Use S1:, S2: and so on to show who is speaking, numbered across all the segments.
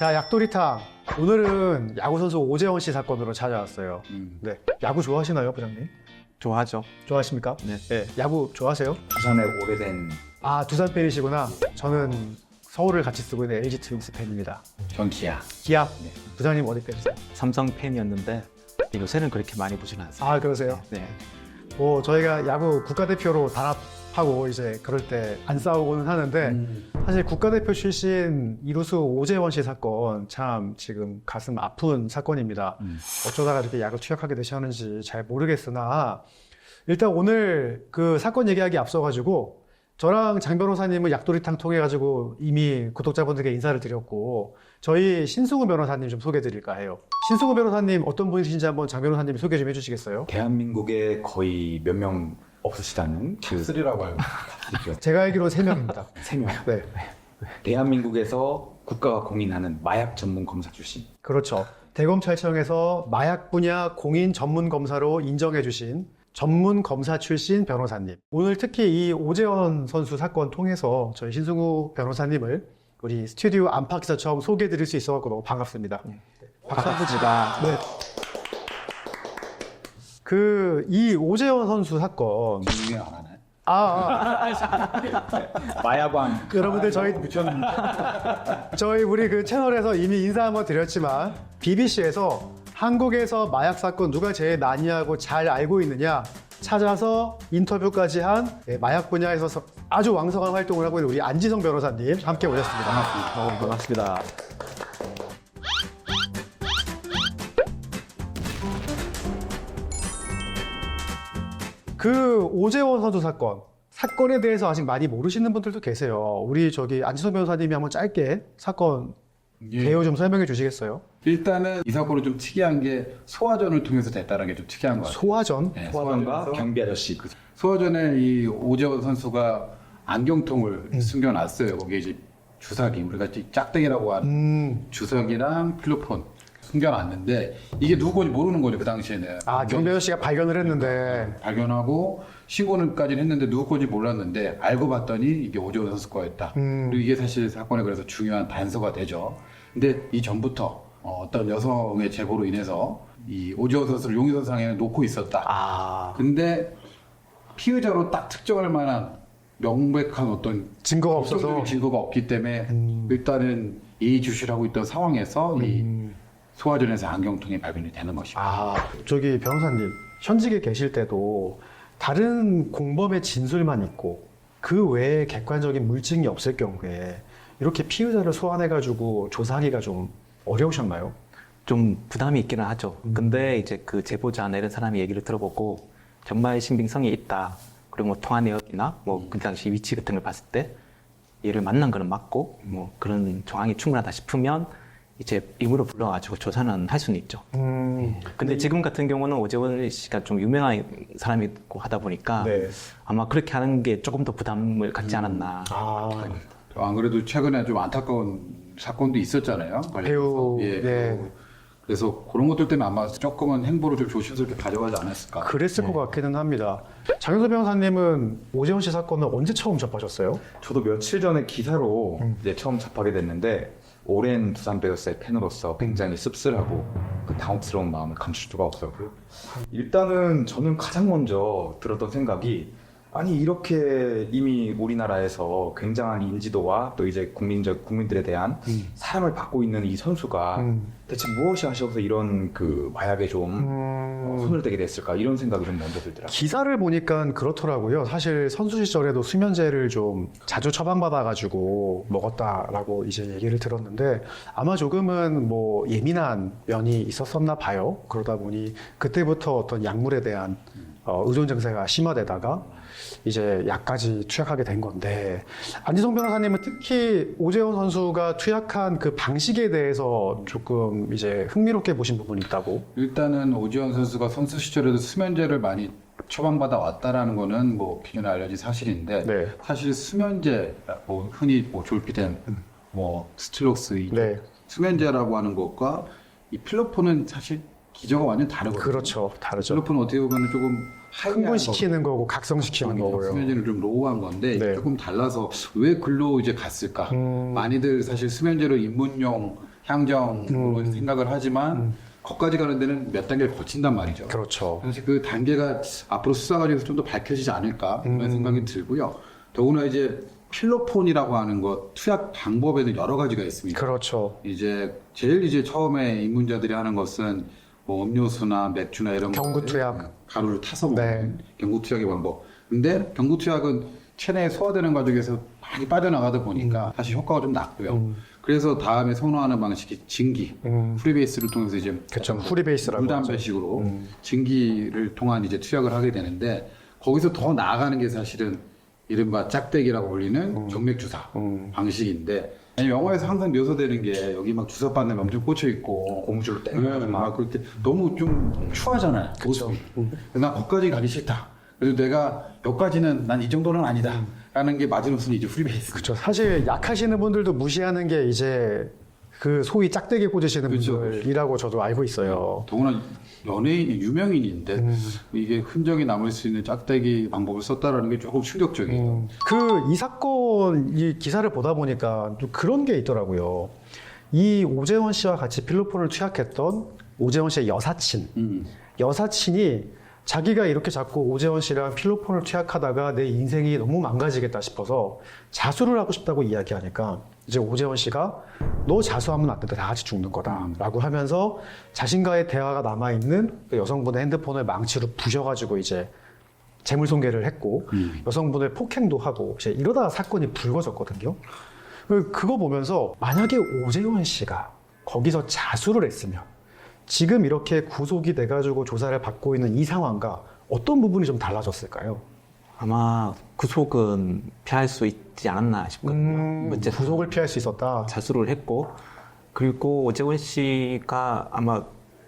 S1: 자, 약돌이탕. 오늘은 야구선수 오재원 씨 사건으로 찾아왔어요. 네. 야구 좋아하시나요, 부장님?
S2: 좋아하죠.
S1: 좋아하십니까?
S2: 네.
S1: 네. 야구 좋아하세요?
S2: 부산에 오래된
S1: 아, 두산 팬이시구나. 저는 서울을 같이 쓰고 있는 LG 트윈스 팬입니다.
S2: 전 기아.
S1: 기아?
S2: 네.
S1: 부장님 어디 팬이세요?
S2: 삼성 팬이었는데 요새는 그렇게 많이 보지는 않습니다.
S1: 아, 그러세요?
S2: 네.
S1: 저희가 야구 국가대표로 단합하고 이제 그럴 때 안 싸우고는 하는데 사실 국가대표 출신 이루수 오재원 씨 사건 참 지금 가슴 아픈 사건입니다. 어쩌다가 이렇게 야구 투약하게 되셨는지 잘 모르겠으나 일단 오늘 그 사건 얘기하기 앞서가지고 저랑 장 변호사님은 약돌이탕 통해 가지고 이미 구독자분들께 인사를 드렸고 저희 신승우 변호사님 좀 소개해 드릴까 해요. 신승우 변호사님 어떤 분이신지 한번 장 변호사님 소개 좀 해주시겠어요?
S3: 대한민국에 거의 몇 명 없으시다는
S2: 탑3라고 알고 있죠.
S1: 제가 알기로 3명입니다.
S3: 3명.
S1: 네,
S3: 대한민국에서 국가가 공인하는 마약 전문 검사 출신.
S1: 그렇죠. 대검찰청에서 마약 분야 공인 전문 검사로 인정해 주신 전문 검사 출신 변호사님. 오늘 특히 이 오재원 선수 사건 통해서 저희 신승우 변호사님을 우리 스튜디오 안팎에서 처음 소개해 드릴 수 있어서 너무 반갑습니다.
S2: 박사부지가
S1: 네. 이 오재원 선수 사건.
S3: 유명 안 하나요?
S2: 마야광.
S1: 여러분들 저희 우리 그 채널에서 이미 인사 한번 드렸지만 BBC에서 한국에서 마약 사건 누가 제일 많이 하고 잘 알고 있느냐 찾아서 인터뷰까지 한 마약 분야에서 아주 왕성한 활동을 하고 있는 우리 안지성 변호사님 함께 오셨습니다.
S2: 반갑습니다.
S1: 그 오재원 선수 사건에 대해서 아직 많이 모르시는 분들도 계세요. 우리 저기 안지성 변호사님이 한번 짧게 사건 개요 좀 설명해 주시겠어요?
S4: 일단은 이 사건은 좀 특이한 게 소화전을 통해서 됐다는 게 좀 특이한 것 같아요.
S1: 소화전?
S4: 네,
S3: 소환과 경비 아저씨.
S4: 소화전에 이 오재원 선수가 안경통을 숨겨놨어요. 거기에 이제 주사기, 우리가 짝대기라고 하는 주사기랑 필로폰 숨겨놨는데 이게 누구 건지 모르는 거죠, 그 당시에는.
S1: 아, 경비 아저씨가 발견을 했는데.
S4: 발견하고 신고는까지는 했는데 누구 건지 몰랐는데 알고 봤더니 이게 오재원 선수 거였다. 그리고 이게 사실 사건에 그래서 중요한 단서가 되죠. 근데 이 전부터 어떤 여성의 제보로 인해서 이 오재원 선수를 용의선상에 놓고 있었다. 근데 피의자로 딱 특정할 만한 명백한 어떤
S1: 증거가 없어서.
S4: 결정적인 증거가 없기 때문에 일단은 예의주시하고 있던 상황에서 이 소화전에서 안경통이 발견이 되는 것입니다.
S1: 아, 저기 변호사님, 현직에 계실 때도 다른 공범의 진술만 있고 그 외에 객관적인 물증이 없을 경우에 이렇게 피의자를 소환해가지고 조사하기가 좀 어려우셨나요?
S2: 좀 부담이 있기는 하죠. 근데 이제 그 제보자나 이런 사람의 얘기를 들어보고 정말 신빙성이 있다. 그리고 뭐 통화 내역이나 뭐 그 당시 위치 같은 걸 봤을 때 얘를 만난 거는 맞고 뭐 그런 정황이 충분하다 싶으면 이제 임으로 불러가지고 조사는 할 수는 있죠. 근데 지금 같은 경우는 오재원 씨가 좀 유명한 사람이고 하다 보니까
S1: 네.
S2: 아마 그렇게 하는 게 조금 더 부담을 갖지 않았나.
S4: 안 그래도 최근에 좀 안타까운 사건도 있었잖아요.
S1: 배우,
S4: 예.
S1: 네.
S4: 그래서 그런 것들 때문에 아마 조금은 행보를 좀 조심스럽게 가져가지 않았을까.
S1: 그랬을 것 같기는 합니다. 장현서 변호사님은 오재원 씨 사건을 언제 처음 접하셨어요?
S3: 저도 며칠 전에 기사로 이제 처음 접하게 됐는데 오랜 두산 베어스의 팬으로서 굉장히 씁쓸하고 그 당혹스러운 마음을 감출 수가 없었고요. 일단은 저는 가장 먼저 들었던 생각이 아니 이렇게 이미 우리나라에서 굉장한 인지도와 또 이제 국민들에 대한 사랑을 받고 있는 이 선수가 대체 무엇이 하셔서 이런 그 마약에 좀 손을 대게 됐을까 이런 생각이 좀 먼저 들더라고요.
S1: 기사를 보니까 그렇더라고요. 사실 선수 시절에도 수면제를 좀 자주 처방받아가지고 먹었다라고 이제 얘기를 들었는데 아마 조금은 뭐 예민한 면이 있었었나 봐요. 그러다 보니 그때부터 어떤 약물에 대한 의존 증세가 심화되다가 이제 약까지 투약하게 된 건데 안지성 변호사님은 특히 오재원 선수가 투약한 그 방식에 대해서 조금 이제 흥미롭게 보신 부분이 있다고.
S4: 일단은 오지원 선수가 선수 시절에도 수면제를 많이 처방받아 왔다라는 거는 뭐 기존에 알려진 사실인데
S1: 네.
S4: 사실 수면제 뭐 흔히 뭐 졸피뎀 뭐 스틸록스 이
S1: 네.
S4: 수면제라고 하는 것과 이 필로폰은 사실 기저가 완전 다르거든요.
S1: 그렇죠. 다르죠.
S4: 필로폰은 어떻게 보면 조금
S1: 흥분시키는 거고 각성시키는 거고요.
S4: 수면제는 좀 로우한 건데
S1: 네.
S4: 조금 달라서 왜 글로 이제 갔을까? 많이들 사실 수면제로 입문용 향정으로 생각을 하지만 거기까지 가는 데는 몇 단계를 거친단 말이죠.
S1: 그렇죠.
S4: 그래서 그 단계가 앞으로 수사 과정에서 좀 더 밝혀지지 않을까 그런 생각이 들고요. 더구나 이제 필로폰이라고 하는 것 투약 방법에는 여러 가지가 있습니다.
S1: 그렇죠.
S4: 이제 제일 이제 처음에 입문자들이 하는 것은 뭐 음료수나 맥주나 이런
S1: 경구
S4: 것들,
S1: 투약.
S4: 가루를 타서 먹는
S1: 네.
S4: 경구 투약의 방법. 근데 경구 투약은 체내에 소화되는 과정에서 많이 빠져나가다 보니까 사실 효과가 좀 낮고요. 그래서 다음에 선호하는 방식이 증기, 프리베이스를 통해서 이제
S1: 그렇죠. 프리베이스라고
S4: 물담배식으로 증기를 통한 이제 투약을 하게 되는데 거기서 더 나아가는 게 사실은 이른바 짝대기라고 불리는 정맥 주사 방식인데 아니, 영화에서 항상 묘사되는 게 여기 막 주사 바늘에 엄청 꽂혀 있고
S3: 고무줄로 땡겨
S4: 막 그렇게 너무 좀 추하잖아요. 모습이. 난 거기까지 가기 싫다. 그래서 내가 여기까지는 난 이 정도는 아니다. 라는 게 마지노선이 이제 프리베이스.
S1: 그렇죠. 사실 약하시는 분들도 무시하는 게 이제 그 소위 짝대기 꽂으시는
S4: 그렇죠.
S1: 분들이라고 저도 알고 있어요.
S4: 더구나 연예인이 유명인인데 이게 흔적이 남을 수 있는 짝대기 방법을 썼다라는 게 조금 충격적이에요.
S1: 그 이 사건 이 기사를 보다 보니까 또 그런 게 있더라고요. 이 오재원 씨와 같이 필로폰을 투약했던 오재원 씨의 여사친이 자기가 이렇게 자꾸 오재원 씨랑 필로폰을 투약하다가 내 인생이 너무 망가지겠다 싶어서 자수를 하고 싶다고 이야기하니까 이제 오재원 씨가 너 자수하면 안 된다. 다 같이 죽는 거다. 라고 하면서 자신과의 대화가 남아있는 그 여성분의 핸드폰을 망치로 부셔가지고 이제 재물손괴를 했고 여성분을 폭행도 하고 이제 이러다가 사건이 불거졌거든요. 그거 보면서 만약에 오재원 씨가 거기서 자수를 했으면 지금 이렇게 구속이 돼가지고 조사를 받고 있는 이 상황과 어떤 부분이 좀 달라졌을까요?
S2: 아마 구속은 피할 수 있지 않았나 싶거든요. 어쨌든
S1: 구속을 피할 수 있었다.
S2: 자수를 했고, 그리고 오재원 씨가 아마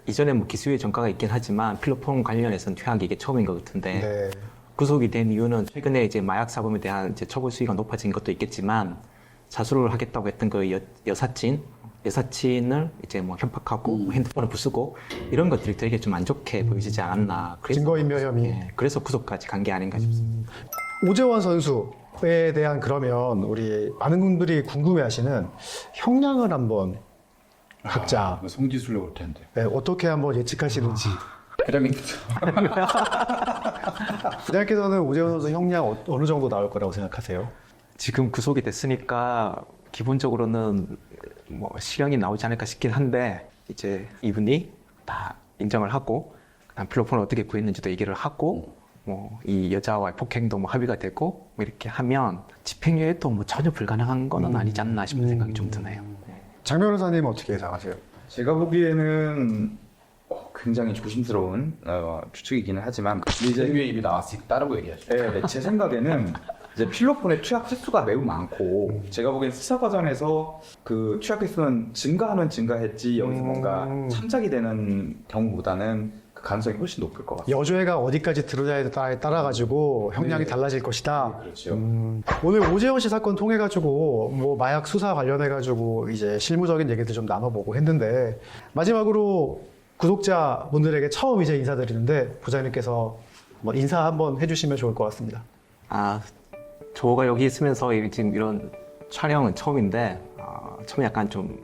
S2: 이전에 뭐 기소유예 전과가 있긴 하지만 필로폰 관련해서는 퇴학이 이게 처음인 것 같은데
S1: 네.
S2: 구속이 된 이유는 최근에 이제 마약 사범에 대한 이제 처벌 수위가 높아진 것도 있겠지만 자수를 하겠다고 했던 그 여사친을 이제 뭐 협박하고 핸드폰을 부수고 이런 것들이 되게 좀 안 좋게 보이지 않았나. 그래서,
S1: 증거인멸 혐의.
S2: 예, 그래서 구속까지 간 게 아닌가 싶습니다.
S1: 오재원 선수에 대한 그러면 우리 많은 분들이 궁금해하시는 형량을 한번 각자
S4: 송지술로 올 텐데.
S1: 네, 어떻게 한번 예측하시는지.
S4: 회장님.
S1: 부장님께서는 오재원 선수 형량 어느 정도 나올 거라고 생각하세요?
S2: 지금 구속이 됐으니까 기본적으로는 뭐 실형이 나오지 않을까 싶긴 한데 이제 이분이 다 인정을 하고 그다음 필로폰을 어떻게 구했는지도 얘기를 하고 뭐 이 여자와의 폭행도 뭐 합의가 되고 뭐 이렇게 하면 집행유예도 뭐 전혀 불가능한 거는 아니지 않나 싶은 생각이 좀 드네요.
S1: 장 변호사님 어떻게 예상하세요?
S3: 제가 보기에는 굉장히 조심스러운 추측이기는 하지만
S4: 이재명의 입이 나왔으니까 따르고 얘기하죠.
S3: 네, 제 생각에는 이제 필로폰의 투약 횟수가 매우 많고 제가 보기엔 수사 과정에서 그 투약 횟수는 증가하면 증가했지 여기서 뭔가 참작이 되는 경우보다는 그 가능성이 훨씬 높을 것 같아요.
S1: 여죄가 어디까지 들어야에 따라 가지고 형량이
S3: 네.
S1: 달라질 것이다.
S3: 그렇죠.
S1: 오늘 오재원 씨 사건 통해 가지고 뭐 마약 수사 관련해 가지고 이제 실무적인 얘기들 좀 나눠보고 했는데 마지막으로 구독자분들에게 처음 이제 인사드리는데 부장님께서 뭐 인사 한번 해주시면 좋을 것 같습니다.
S2: 저가 여기 있으면서 지금 이런 촬영은 처음인데 처음에 약간 좀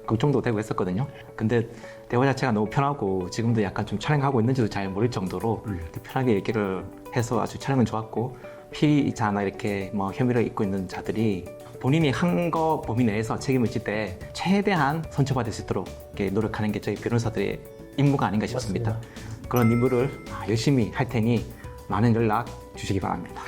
S2: 걱정도 되고 했었거든요. 근데 대화 자체가 너무 편하고 지금도 약간 좀 촬영하고 있는지도 잘 모를 정도로 편하게 얘기를 해서 아주 촬영은 좋았고 피의자나 이렇게 뭐 혐의를 입고 있는 자들이 본인이 한 거 범위 내에서 책임을 질 때 최대한 선처받을 수 있도록 이렇게 노력하는 게 저희 변호사들의 임무가 아닌가 싶습니다. 그런 임무를 열심히 할 테니 많은 연락 주시기 바랍니다.